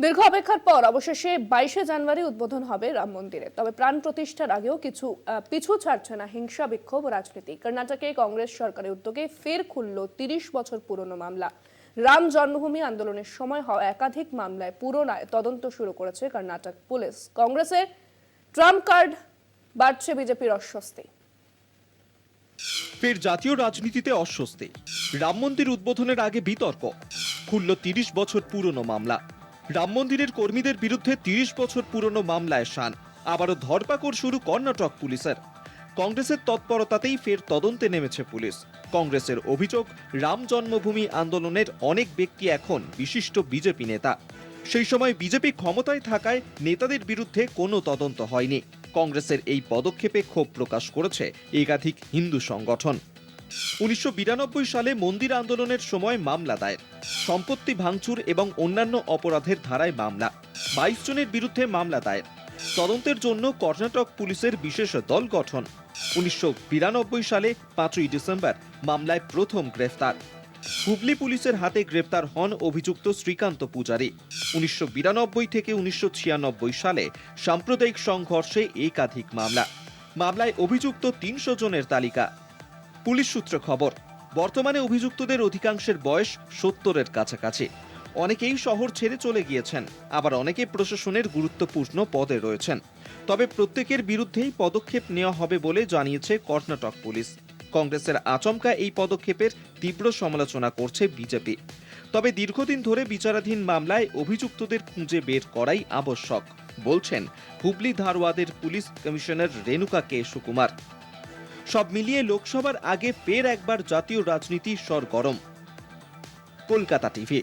দীর্ঘ অপেক্ষার পর অবশেষে 22শে জানুয়ারি উদ্বোধন হবে রাম মন্দিরে। তবে প্রাণ প্রতিষ্ঠার আগেও পিছু ছাড়ছে না হিংসা, বিক্ষোভ ও রাজনীতি। কর্ণাটকে কংগ্রেস সরকারের উদ্যোগে ফের খুলল 30 বছর পুরনো মামলা। রাম জন্মভূমি আন্দোলনের সময় হওয়া একাধিক মামলায় পুনরায় তদন্ত শুরু করেছে কর্ণাটক পুলিশ। কংগ্রেসের ট্রাম্প কার্ড বাড়ছে বিজেপির অস্বস্তি। ফের জাতীয় রাজনীতিতে অস্বস্তি। রাম মন্দির উদ্বোধনের আগে বিতর্ক, খুলল 30 বছর পুরনো মামলা। রাম মন্দিরের কর্মীদের বিরুদ্ধে 30 বছর পুরনো মামলায় শান। আবারও ধরপাকড় শুরু কর্ণাটক পুলিশের। কংগ্রেসের তৎপরতাতেই ফের তদন্তে নেমেছে পুলিশ। কংগ্রেসের অভিযোগ, রাম জন্মভূমি আন্দোলনের অনেক ব্যক্তি এখন বিশিষ্ট বিজেপি নেতা। সেই সময় বিজেপি ক্ষমতায় থাকায় নেতাদের বিরুদ্ধে কোনো তদন্ত হয়নি। কংগ্রেসের এই পদক্ষেপে ক্ষোভ প্রকাশ করেছে একাধিক হিন্দু সংগঠন। 1992 সালে মন্দির আন্দোলনের সময় মামলা দায়ের, সম্পত্তি ভাঙচুর এবং অন্যান্য অপরাধের ধারায় মামলা। 22 জনের বিরুদ্ধে মামলা দায়ের। তদন্তের জন্য কর্ণাটক পুলিশের বিশেষ দল গঠন। 1992 সালে 5ই ডিসেম্বর মামলায় প্রথম গ্রেফতার। হুগলি পুলিশের হাতে গ্রেফতার হন অভিযুক্ত শ্রীকান্ত পূজারী। 1992 থেকে 1996 সালে সাম্প্রদায়িক সংঘর্ষে একাধিক মামলায় অভিযুক্ত 300 জনের তালিকা। পুলিশ সূত্রে খবর, বর্তমানে অভিযুক্তদের অধিকাংশের বয়স 70-এর কাছাকাছি। অনেকেই শহর ছেড়ে চলে গিয়েছেন, আবার অনেকে প্রশাসনের গুরুত্বপূর্ণ পদে রয়েছেন। তবে প্রত্যেকের বিরুদ্ধেই পদক্ষেপ নেওয়া হবে বলে জানিয়েছে কর্ণাটক পুলিশ। কংগ্রেসের আচমকা এই পদক্ষেপের তীব্র সমালোচনা করছে বিজেপি। তবে দীর্ঘদিন ধরে বিচারাধীন মামলায় অভিযুক্তদের খুঁজে বের করাই আবশ্যক, বলছেন হুগলি ধারওয়াদের পুলিশ কমিশনার রেণুকা কে সুকুমার। সব মিলিয়ে লোকসভার আগে ফের একবার জাতীয় রাজনীতি সরগরম। কলকাতা টিভি।